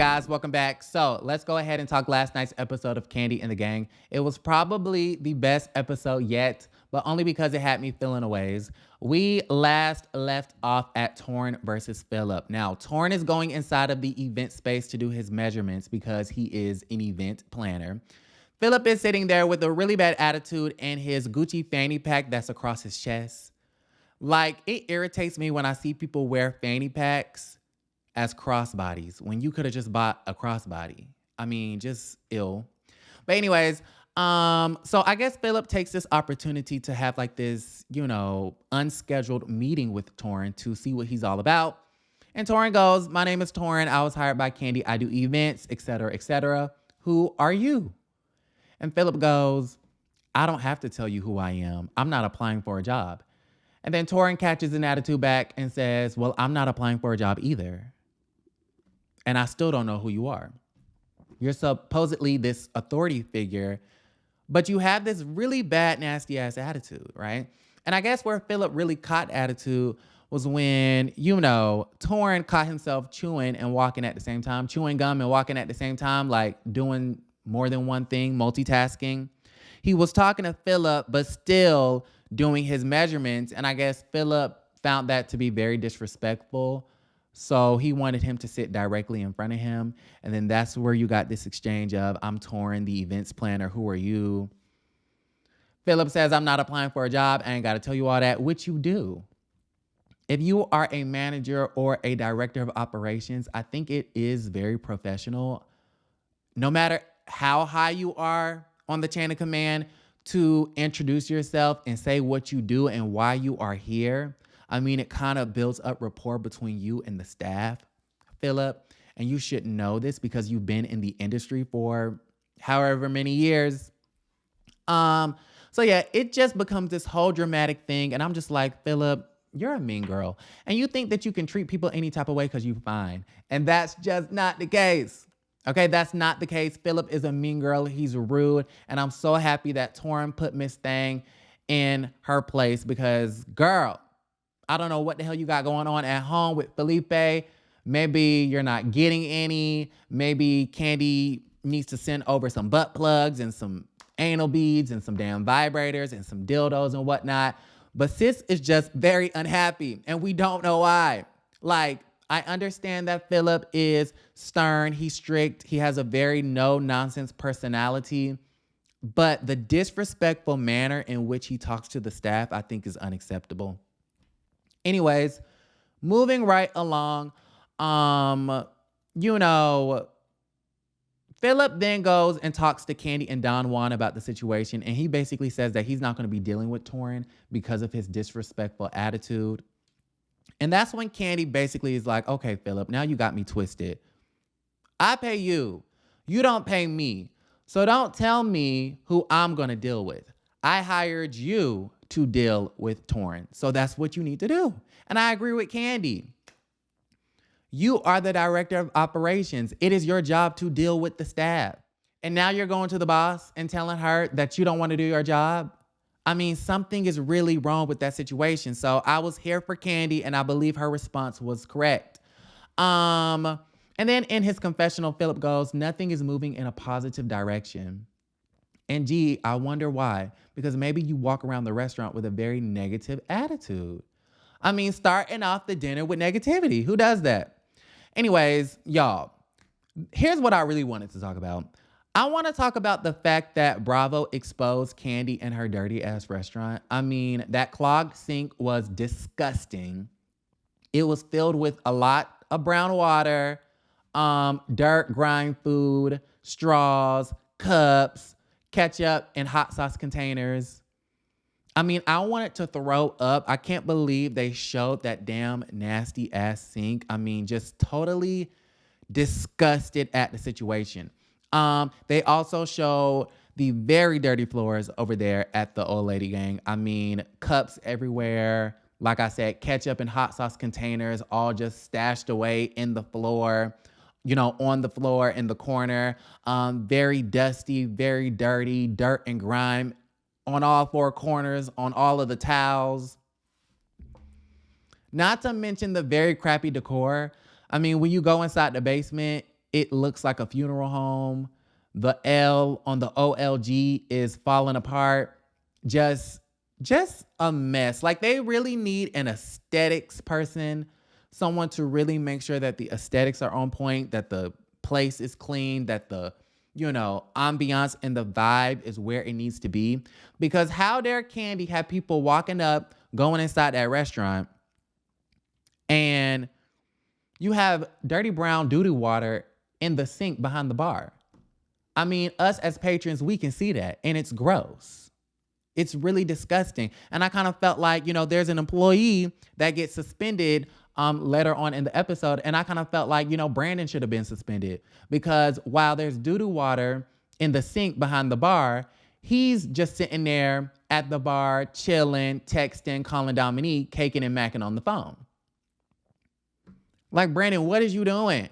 guys, welcome back. So let's go ahead and talk last night's episode of Kandi and the Gang. It was probably the best episode yet, but only because it had me feeling a ways. We last left off at Torn versus Philip. Now, Torn is going inside of the event space to do his measurements because he is an event planner. Philip is sitting there with a really bad attitude and his Gucci fanny pack that's across his chest. Like, it irritates me when I see people wear fanny packs as crossbodies when you could have just bought a crossbody. I mean, just ill. But anyways, so I guess Philip takes this opportunity to have like this, unscheduled meeting with Torn to see what he's all about. And Torn goes, "My name is Torn. I was hired by Kandi. I do events, etc., etc. Who are you?" And Philip goes, "I don't have to tell you who I am. I'm not applying for a job." And then Torn catches an attitude back and says, "Well, I'm not applying for a job either. And I still don't know who you are. You're supposedly this authority figure, but you have this really bad, nasty ass attitude, right?" And I guess where Philip really caught attitude was when, Torn caught himself chewing and walking at the same time, chewing gum and walking at the same time, like doing more than one thing, multitasking. He was talking to Philip, but still doing his measurements. And I guess Philip found that to be very disrespectful. So he wanted him to sit directly in front of him. And then that's where you got this exchange of, "I'm Torn, the events planner. Who are you?" Philip says, "I'm not applying for a job. I ain't got to tell you all that," which you do. If you are a manager or a director of operations, I think it is very professional, no matter how high you are on the chain of command, to introduce yourself and say what you do and why you are here. I mean, it kind of builds up rapport between you and the staff, Philip. And you should know this because you've been in the industry for however many years. So yeah, it just becomes this whole dramatic thing. And I'm just like, Philip, you're a mean girl. And you think that you can treat people any type of way because you're fine. And that's just not the case. Okay, that's not the case. Philip is a mean girl. He's rude. And I'm so happy that Torn put Miss Thang in her place because, girl, I don't know what the hell you got going on at home with Felipe. Maybe you're not getting any. Maybe Kandi needs to send over some butt plugs and some anal beads and some damn vibrators and some dildos and whatnot. But sis is just very unhappy and we don't know why. Like, I understand that Philip is stern. He's strict. He has a very no-nonsense personality. But the disrespectful manner in which he talks to the staff, I think, is unacceptable. Anyways, moving right along, Philip then goes and talks to Kandi and Don Juan about the situation, and he basically says that he's not going to be dealing with Torn because of his disrespectful attitude. And that's when Kandi basically is like, "Okay, Philip, now you got me twisted. I pay you. You don't pay me. So don't tell me who I'm going to deal with. I hired you to deal with Torn. So that's what you need to do." And I agree with Kandi. You are the director of operations. It is your job to deal with the staff. And now you're going to the boss and telling her that you don't want to do your job. I mean, something is really wrong with that situation. So I was here for Kandi, and I believe her response was correct. And then in his confessional, Philip goes, "Nothing is moving in a positive direction. And gee, I wonder why. Because maybe you walk around the restaurant with a very negative attitude." I mean, starting off the dinner with negativity. Who does that? Anyways, y'all, here's what I really wanted to talk about. I want to talk about the fact that Bravo exposed Kandi and her dirty ass restaurant. I mean, that clogged sink was disgusting. It was filled with a lot of brown water, dirt, grime food, straws, cups, ketchup, and hot sauce containers. I mean, I wanted to throw up. I can't believe they showed that damn nasty ass sink. I mean, just totally disgusted at the situation. They also show the very dirty floors over there at the Old Lady Gang. I mean, cups everywhere. Like I said, ketchup and hot sauce containers all just stashed away in the floor, on the floor in the corner. Very dusty, very dirty, dirt and grime on all four corners, on all of the towels. Not to mention the very crappy decor. I mean, when you go inside the basement, It looks like a funeral home. The L on the OLG is falling apart. Just just a mess. Like they really need an aesthetics person, someone to really make sure that the aesthetics are on point, that the place is clean, that the ambiance and the vibe is where it needs to be. Because how dare Kandi have people walking up, going inside that restaurant, and you have dirty brown doo-doo water in the sink behind the bar? I mean, us as patrons, we can see that, and it's gross. It's really disgusting. And I kind of felt like, there's an employee that gets suspended later on in the episode. And I kind of felt like, Brandon should have been suspended because while there's doo-doo water in the sink behind the bar, he's just sitting there at the bar, chilling, texting, calling Dominique, caking and macking on the phone. Like, Brandon, what is you doing?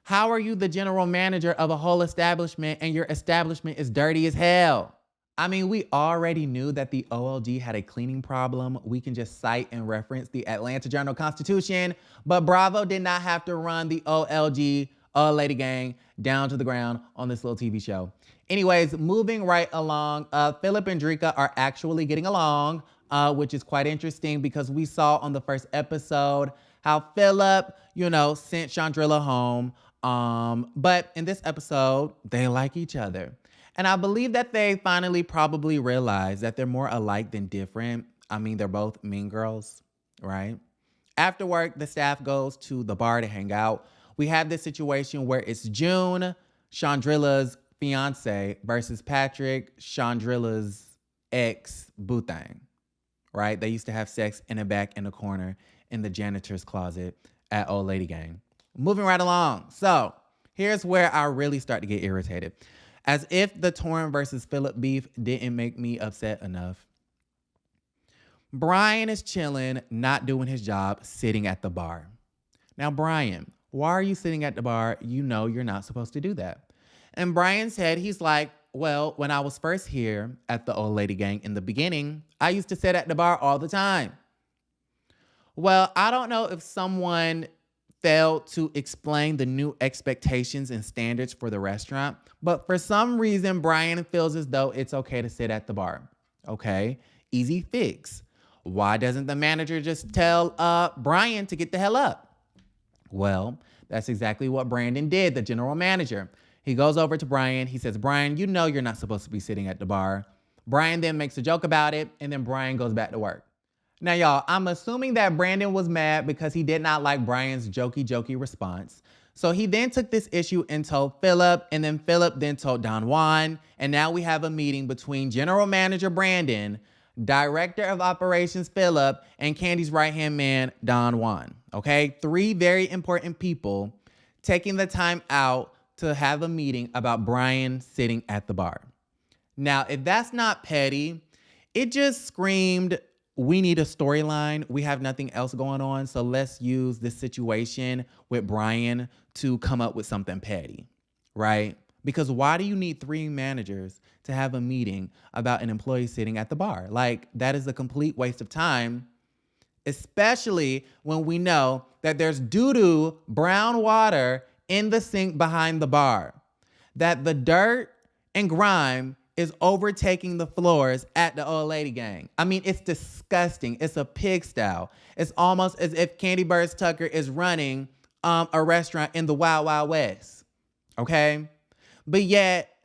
How are you the general manager of a whole establishment and your establishment is dirty as hell? I mean, we already knew that the OLG had a cleaning problem. We can just cite and reference the Atlanta Journal-Constitution, but Bravo did not have to run the OLG, Lady Gang, down to the ground on this little TV show. Anyways, moving right along, Philip and Drika are actually getting along, which is quite interesting because we saw on the first episode how Philip, sent Chandrilla home. But in this episode, they like each other. And I believe that they finally probably realized that they're more alike than different. I mean, they're both mean girls, right? After work, the staff goes to the bar to hang out. We have this situation where it's June, Chandrilla's fiance, versus Patrick, Chandrilla's ex boo thing, right? They used to have sex in the back in the corner in the janitor's closet at Old Lady Gang. Moving right along. So here's where I really start to get irritated. As if the Torrin versus Philip beef didn't make me upset enough. Brian is chilling, not doing his job, sitting at the bar. Now, Brian, why are you sitting at the bar? You know you're not supposed to do that. And Brian said, he's like, well, when I was first here at the Old Lady Gang in the beginning, I used to sit at the bar all the time. Well, I don't know if someone failed to explain the new expectations and standards for the restaurant, but for some reason, Brian feels as though it's okay to sit at the bar. Okay, easy fix. Why doesn't the manager just tell Brian to get the hell up? Well, that's exactly what Brandon did, the general manager. He goes over to Brian. He says, Brian, you know you're not supposed to be sitting at the bar. Brian then makes a joke about it, and then Brian goes back to work. Now, y'all, I'm assuming that Brandon was mad because he did not like Brian's jokey response. So he then took this issue and told Philip, and then Philip then told Don Juan. And now we have a meeting between General Manager Brandon, Director of Operations Philip, and Kandi's right-hand man, Don Juan. Okay? 3 very important people taking the time out to have a meeting about Brian sitting at the bar. Now, if that's not petty, it just screamed, we need a storyline. We have nothing else going on. So let's use this situation with Brian to come up with something petty, right? Because why do you need 3 managers to have a meeting about an employee sitting at the bar? Like, that is a complete waste of time, especially when we know that there's doo-doo brown water in the sink behind the bar, that the dirt and grime is overtaking the floors at the Old Lady Gang. I mean, it's disgusting. It's a pigsty. It's almost as if Kandi Burruss Tucker is running a restaurant in the Wild Wild West, okay? But yet,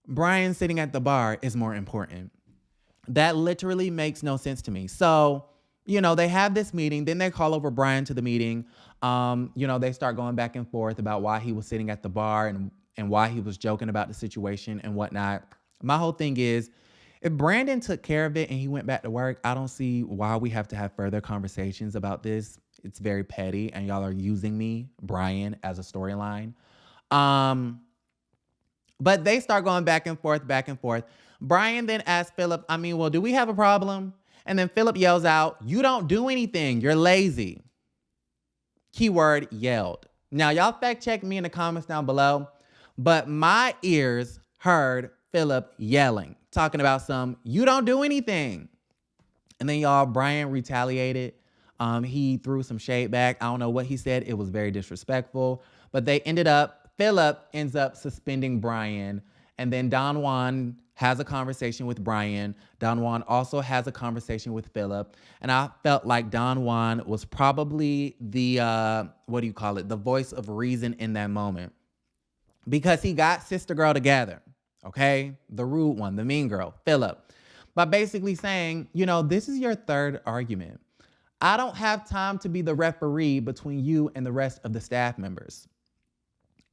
Brian sitting at the bar is more important. That literally makes no sense to me. So, they have this meeting, then they call over Brian to the meeting. They start going back and forth about why he was sitting at the bar and why he was joking about the situation and whatnot. My whole thing is, if Brandon took care of it and he went back to work, I don't see why we have to have further conversations about this. It's very petty, and y'all are using me, Brian, as a storyline. But they start going back and forth. Brian then asks Philip, well, do we have a problem? And then Philip yells out, you don't do anything. You're lazy. Keyword yelled. Now, y'all fact check me in the comments down below, but my ears heard Philip yelling, talking about you don't do anything. And then y'all, Brian retaliated. He threw some shade back. I don't know what he said. It was very disrespectful, but they ended up Philip ends up suspending Brian, and then Don Juan has a conversation with Brian. Don Juan also has a conversation with Philip, and I felt like Don Juan was probably the, the voice of reason in that moment, because he got Sister Girl together, okay? The rude one, the mean girl, Philip, by basically saying, this is your third argument. I don't have time to be the referee between you and the rest of the staff members.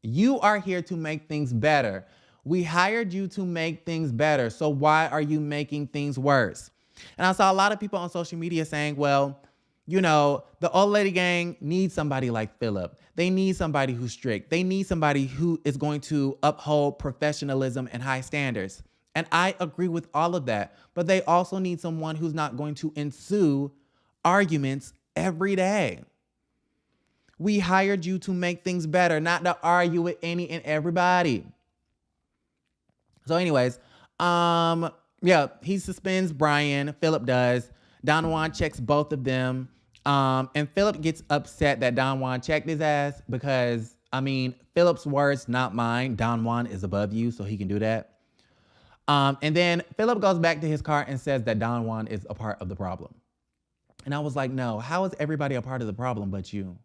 You are here to make things better. We hired you to make things better. So why are you making things worse? And I saw a lot of people on social media saying, well, the old lady gang needs somebody like Philip. They need somebody who's strict. They need somebody who is going to uphold professionalism and high standards. And I agree with all of that. But they also need someone who's not going to ensue arguments every day. We hired you to make things better, not to argue with any and everybody. So anyways, he suspends Brian. Philip does. Don Juan checks both of them. And Philip gets upset that Don Juan checked his ass because, Philip's words, not mine. Don Juan is above you, so he can do that. And then Philip goes back to his car and says that Don Juan is a part of the problem. And I was like, no, how is everybody a part of the problem but you?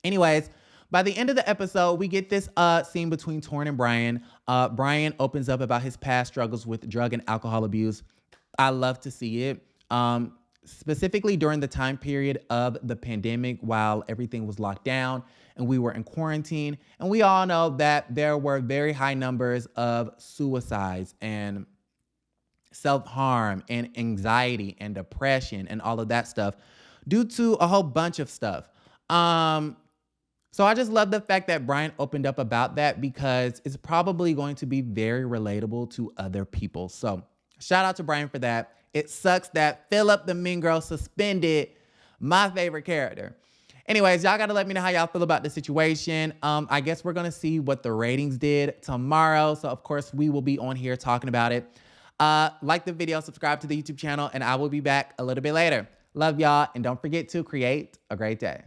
Anyways, by the end of the episode, we get this scene between Torrin and Brian. Brian opens up about his past struggles with drug and alcohol abuse. I love to see it. Specifically during the time period of the pandemic, while everything was locked down and we were in quarantine. And we all know that there were very high numbers of suicides and self-harm and anxiety and depression and all of that stuff due to a whole bunch of stuff. So I just love the fact that Brian opened up about that, because it's probably going to be very relatable to other people. So shout out to Brian for that. It sucks that Philip, the mean girl, suspended my favorite character. Anyways, y'all got to let me know how y'all feel about the situation. I guess we're going to see what the ratings did tomorrow. So of course we will be on here talking about it. Like the video, subscribe to the YouTube channel, and I will be back a little bit later. Love y'all. And don't forget to create a great day.